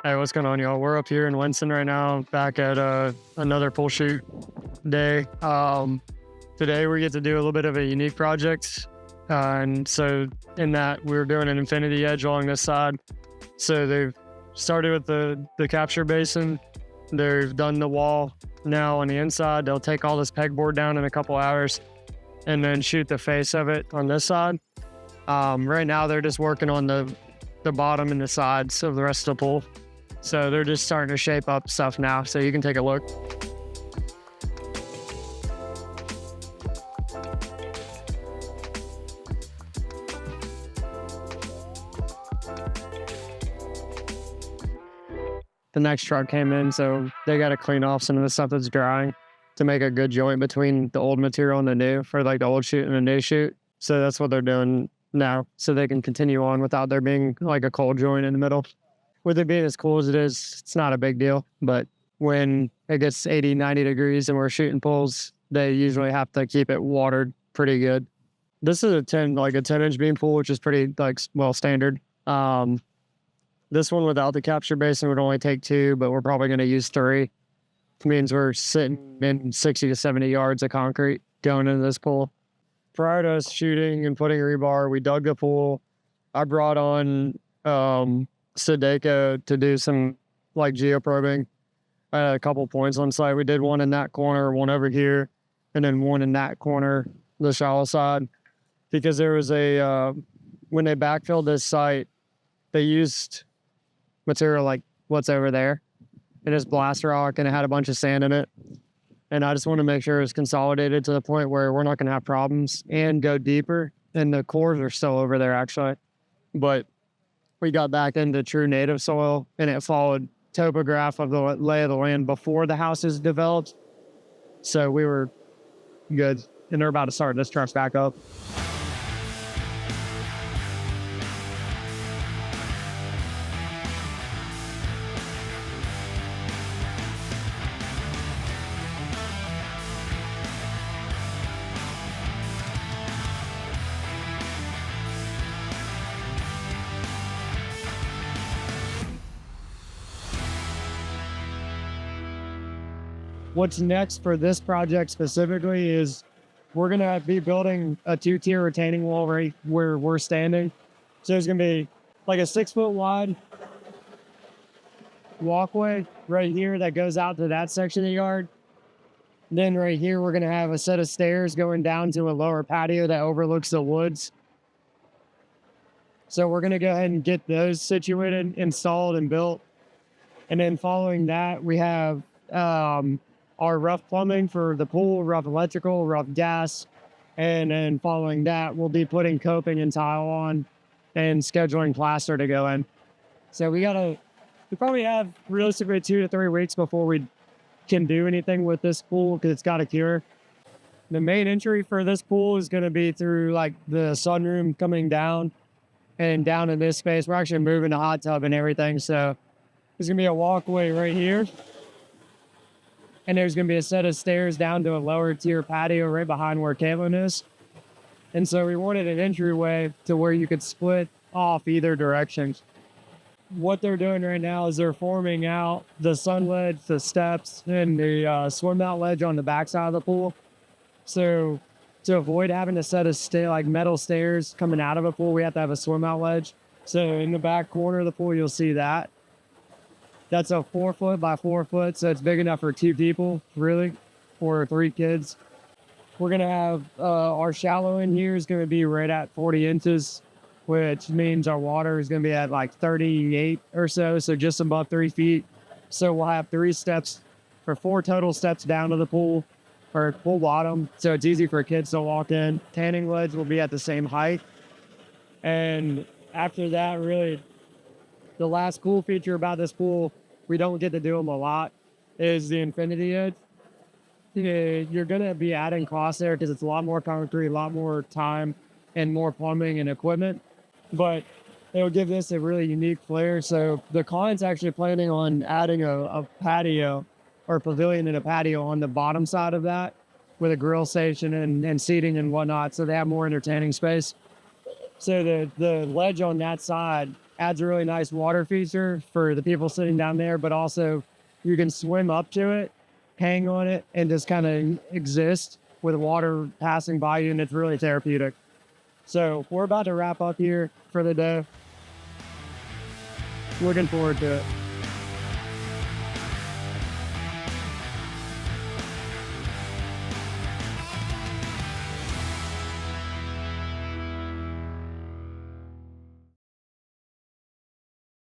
Hey, what's going on, y'all? We're up here in Winston right now, back at another pool shoot day. Today we get to do a little bit of a unique project. And so in that, we're doing an infinity edge along this side. So they've started with the capture basin. They've done the wall now on the inside. They'll take all this pegboard down in a couple hours and then shoot the face of it on this side. Right now, they're just working on the bottom and the sides of the rest of the pool. So they're just starting to shape up stuff now. So you can take a look. The next truck came in, so they got to clean off some of the stuff that's drying to make a good joint between the old material and the new, for like the old shoot and the new shoot. So that's what they're doing now, so they can continue on without there being like a cold joint in the middle. With it being as cool as it is, it's not a big deal. But when it gets 80, 90 degrees and we're shooting pools, they usually have to keep it watered pretty good. This is a 10-inch beam pool, which is pretty standard. This one without the capture basin would only take 2, but we're probably going to use 3. It means we're sitting in 60 to 70 yards of concrete going into this pool. Prior to us shooting and putting rebar, we dug the pool. I brought on Sudeco to do some geoprobing. I had a couple points on site. We did one in that corner, one over here, and then one in that corner, the shallow side, because there was when they backfilled this site, they used material like what's over there. It is blast rock and it had a bunch of sand in it. And I just want to make sure it's consolidated to the point where we're not going to have problems and go deeper. And the cores are still over there actually. But we got back into true native soil and it followed topograph of the lay of the land before the house is developed. So we were good. And they're about to start this truck back up. What's next for this project specifically is we're going to be building a 2-tier retaining wall right where we're standing. So there's going to be like a 6-foot wide walkway right here that goes out to that section of the yard. Then right here, we're going to have a set of stairs going down to a lower patio that overlooks the woods. So we're going to go ahead and get those situated, installed, and built. And then following that, we have our rough plumbing for the pool, rough electrical, rough gas. And then following that, we'll be putting coping and tile on and scheduling plaster to go in. So we probably have realistically 2 to 3 weeks before we can do anything with this pool because it's got a cure. The main entry for this pool is going to be through like the sunroom coming down and down in this space. We're actually moving the hot tub and everything. So there's going to be a walkway right here. And there's going to be a set of stairs down to a lower tier patio right behind where Caitlin is. And so we wanted an entryway to where you could split off either direction. What they're doing right now is they're forming out the sun ledge, the steps, and the swim out ledge on the backside of the pool. So to avoid having a set of metal stairs coming out of a pool, we have to have a swim out ledge. So in the back corner of the pool, you'll see that. That's a 4-foot by 4-foot, so it's big enough for 2 people, really, or 3 kids. We're going to have our shallow in here is going to be right at 40 inches, which means our water is going to be at like 38 or so just above 3 feet. So we'll have 3 steps, or 4 total steps down to the pool, or pool bottom, so it's easy for kids to walk in. Tanning ledge will be at the same height. And after that, really, the last cool feature about this pool, we don't get to do them a lot, is the infinity edge. You're going to be adding costs there because it's a lot more concrete, a lot more time, and more plumbing and equipment. But it'll give this a really unique flair. So the client's actually planning on adding a patio or pavilion and a patio on the bottom side of that with a grill station and seating and whatnot. So they have more entertaining space. So the ledge on that side adds a really nice water feature for the people sitting down there, but also you can swim up to it, hang on it, and just kind of exist with water passing by you, and it's really therapeutic. So we're about to wrap up here for the day. Looking forward to it.